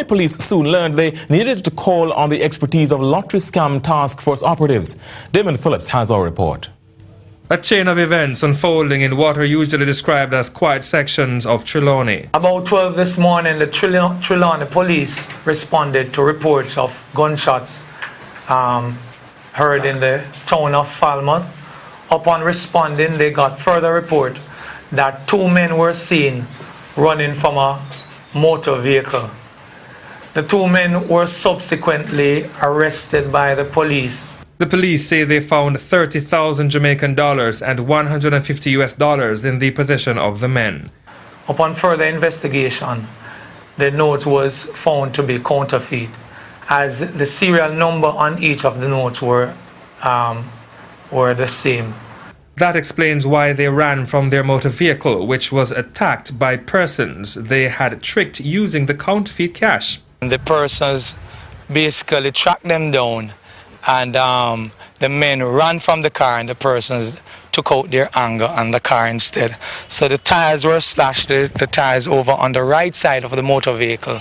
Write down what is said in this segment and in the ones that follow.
police soon learned they needed to call on the expertise of lottery scam task force operatives. Damon Phillips has our report. A chain of events unfolding in what are usually described as quiet sections of Trelawney. About 12 this morning, the Trelawney police responded to reports of gunshots heard in the town of Falmouth. Upon responding, they got further report that 2 men were seen running from a motor vehicle. The 2 men were subsequently arrested by the police. The police say they found 30,000 Jamaican dollars and $150 in the possession of the men. Upon further investigation, the note was found to be counterfeit, as the serial number on each of the notes were the same. That explains why they ran from their motor vehicle, which was attacked by persons they had tricked using the counterfeit cash. The persons basically tracked them down, and the men ran from the car, and the persons took out their anger on the car instead. So the tires were slashed, the tires over on the right side of the motor vehicle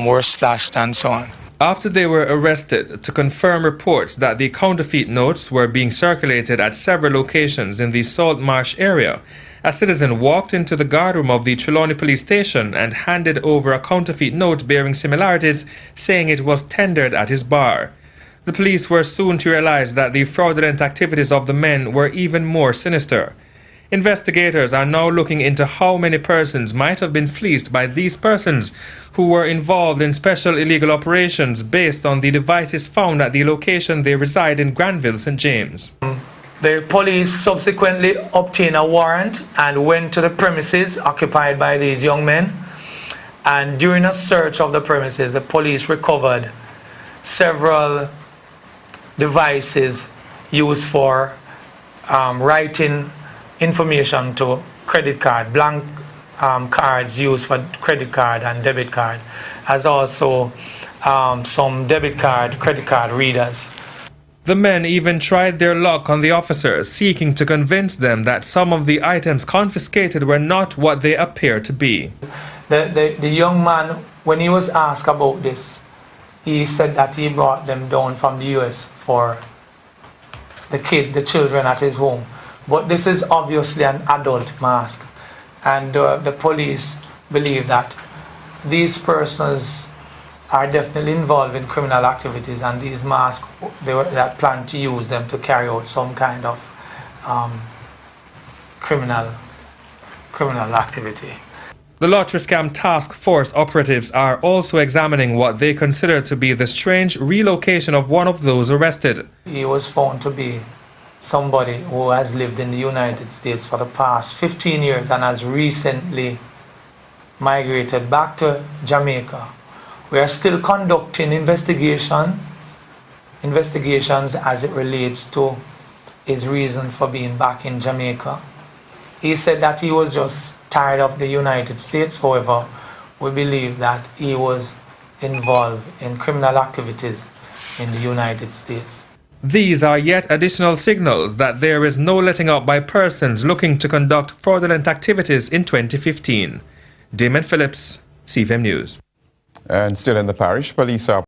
were slashed and so on. After they were arrested to confirm reports that the counterfeit notes were being circulated at several locations in the Saltmarsh area, a citizen walked into the guardroom of the Trelawney police station and handed over a counterfeit note bearing similarities, saying it was tendered at his bar. The police were soon to realize that the fraudulent activities of the men were even more sinister. Investigators are now looking into how many persons might have been fleeced by these persons who were involved in special illegal operations based on the devices found at the location they reside in Granville, St. James. The police subsequently obtained a warrant and went to the premises occupied by these young men. And during a search of the premises, the police recovered several devices used for writing information to credit card, blank cards used for credit card and debit card, as also some debit card, credit card readers. The men even tried their luck on the officers, seeking to convince them that some of the items confiscated were not what they appear to be. The young man, when he was asked about this, he said that he brought them down from the US for the children at his home. But this is obviously an adult mask, and the police believe that these persons are definitely involved in criminal activities, and these masks, they had planned to use them to carry out some kind of criminal activity. The lottery scam task force operatives are also examining what they consider to be the strange relocation of one of those arrested. He was found to be somebody who has lived in the United States for the past 15 years and has recently migrated back to Jamaica. We are still conducting investigations as it relates to his reason for being back in Jamaica. He said that he was just tired of the United States. However, we believe that he was involved in criminal activities in the United States. These are yet additional signals that there is no letting up by persons looking to conduct fraudulent activities in 2015. Damon Phillips, CFM News. And still in the parish, police are